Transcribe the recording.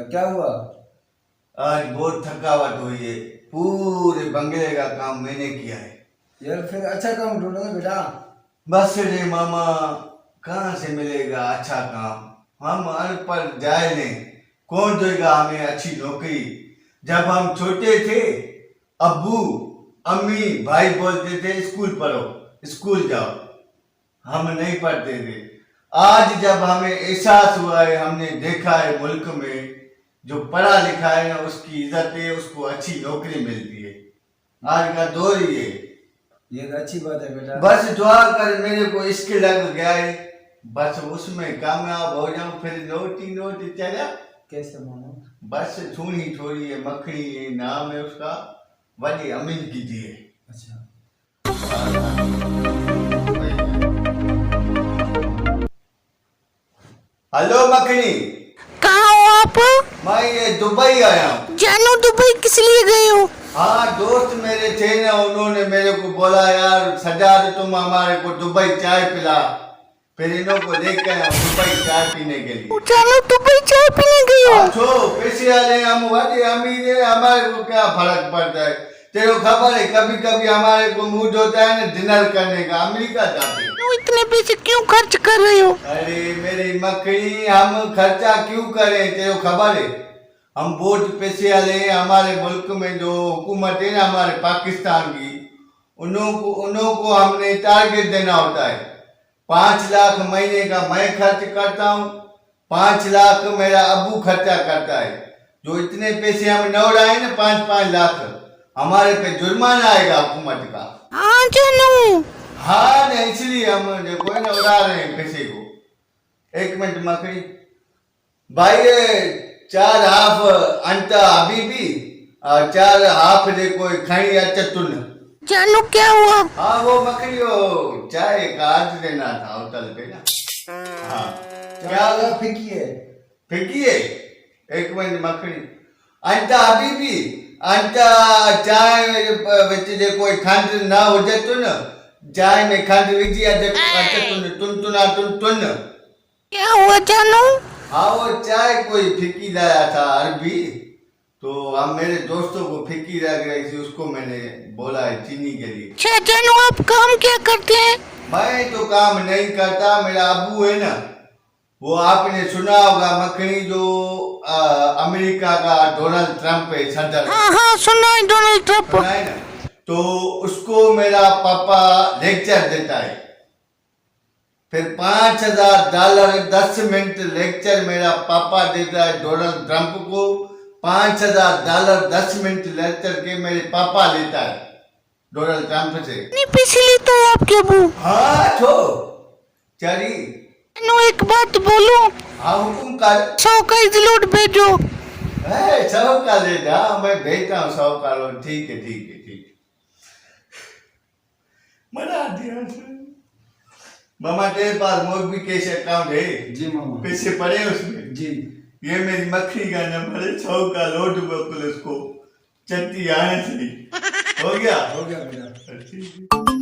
क्या हुआ? आज बहुत थकावट हुई है। पूरे बंगले का काम मैंने किया है। यार फिर अच्छा काम ढूंढो ना बेटा। बस रे मामा, कहाँ से मिलेगा अच्छा काम? हम अनपढ़ जाए नहीं, कौन देगा हमें अच्छी नौकरी? जब हम छोटे थे, अब्बू अम्मी भाई बोलते थे स्कूल पढ़ो, स्कूल जाओ, हम नहीं पढ़ते थे। आज जब हमें एहसास हुआ है, हमने देखा है मुल्क में जो पढ़ा लिखा है ना उसकी इज्जत है, उसको अच्छी नौकरी मिलती है। आज का दौर ही है। ये तो अच्छी बात है बेटा। बस दुआ कर, मेरे को इश्क लग गया है, बस उसमें कामयाब हो जाऊं, फिर नोट चला। कैसे मानो? बस छूनी छोड़ी है, मखनी है, नाम है उसका, वही अमीन की दी है। अच्छा हेलो मखनी, कहाँ हो आप? मैं ये दुबई आया हूँ। जानू दुबई किस लिए गए हो? हाँ, दोस्त मेरे थे ना, उन्होंने मेरे को बोला यार सजाद तुम हमारे को दुबई चाय पिला, फिर इन्हों को लेकर आया दुबई चाय पीने के लिए। जानू दुबई चाय पीने गए हो? अच्छो पैसे वाले हम वाले अमीर है, हमारे को क्या फर्क पड़ता है? तेरे को खबर है कभी कभी हमारे को मूड होता है ना डिनर करने का, अमेरिका जाते हैं। तुम इतने पैसे क्यों खर्च कर रहे हो? अरे मेरी मकड़ी, हम खर्चा क्यों करें? तेरे को खबर है हम वोट पैसे वाले हैं। हमारे मुल्क में जो हुकूमत है ना हमारे पाकिस्तान की, उन्हों को हमने टारगेट देना होता है। 5 लाख महीने का मैं खर्च करता हूँ, 5 लाख मेरा अब्बू खर्चा करता है। जो इतने पैसे हम न उड़ाए ना 5-5 लाख, हमारे पे जुर्माना आएगा हुकूमत का। हाँ जानू। हाँ नहीं, इसलिए हम देखो ना उड़ा रहे हैं पैसे को। 1 मिनट मकड़ी भाई, 4 हाफ अंटा हबीबी और 4 हाफ देखो खाई अच्छा तुन। जानू क्या हुआ? हाँ वो मकड़ी, वो चाय का आज देना था होटल पे ना। हाँ क्या क्या फिकी है? फिकी है? 1 मिनट मकड़ी, अंटा हबीबी अंटा चाय विच देखो खंड ना हो जाए तुन, चाय में खंड विझी अच्छा तुन। क्या हुआ जानू? हाँ वो चाय कोई फिकी लाया था अरबी, तो हम मेरे दोस्तों को फिकी लग रही थी, उसको मैंने बोला है चीनी के लिए। अच्छा जानू, आप काम क्या करते हैं? मैं तो काम नहीं करता, मेरा अब्बू है ना, वो आपने सुना होगा मखनी, जो अमेरिका का डोनाल्ड ट्रम्प है सदर। हाँ हाँ सुना है, डोनाल्ड ट्रम्प। सुना है ना, तो उसको मेरा पापा लेक्चर देता है। फिर $5000 10 मिनट लेक्चर मेरा पापा देता है डोनाल्ड ट्रम्प को। $5000 10 मिनट लेक्चर के मेरे पापा लेता है डोनाल्ड ट्रम्प से। नहीं पैसे लेता है आपके अबू? हाँ तो चली। जानू एक बात बोलूं? हाँ हुकुम कर। 100 का इजलोट भेजो। 100 का ले जा, मैं भेजता हूँ 100 का लोन। ठीक है ठीक है ठीक है, मना दिया। मामा तेरे पास मोबाइल कैश अकाउंट है? जी मामा। पैसे पड़े उसमें? जी। ये मेरी मक्खी का नंबर है, 100 का लोट बिल्कुल उसको चट्टी आने से। हो गया हो गया बेटा। ठीक है।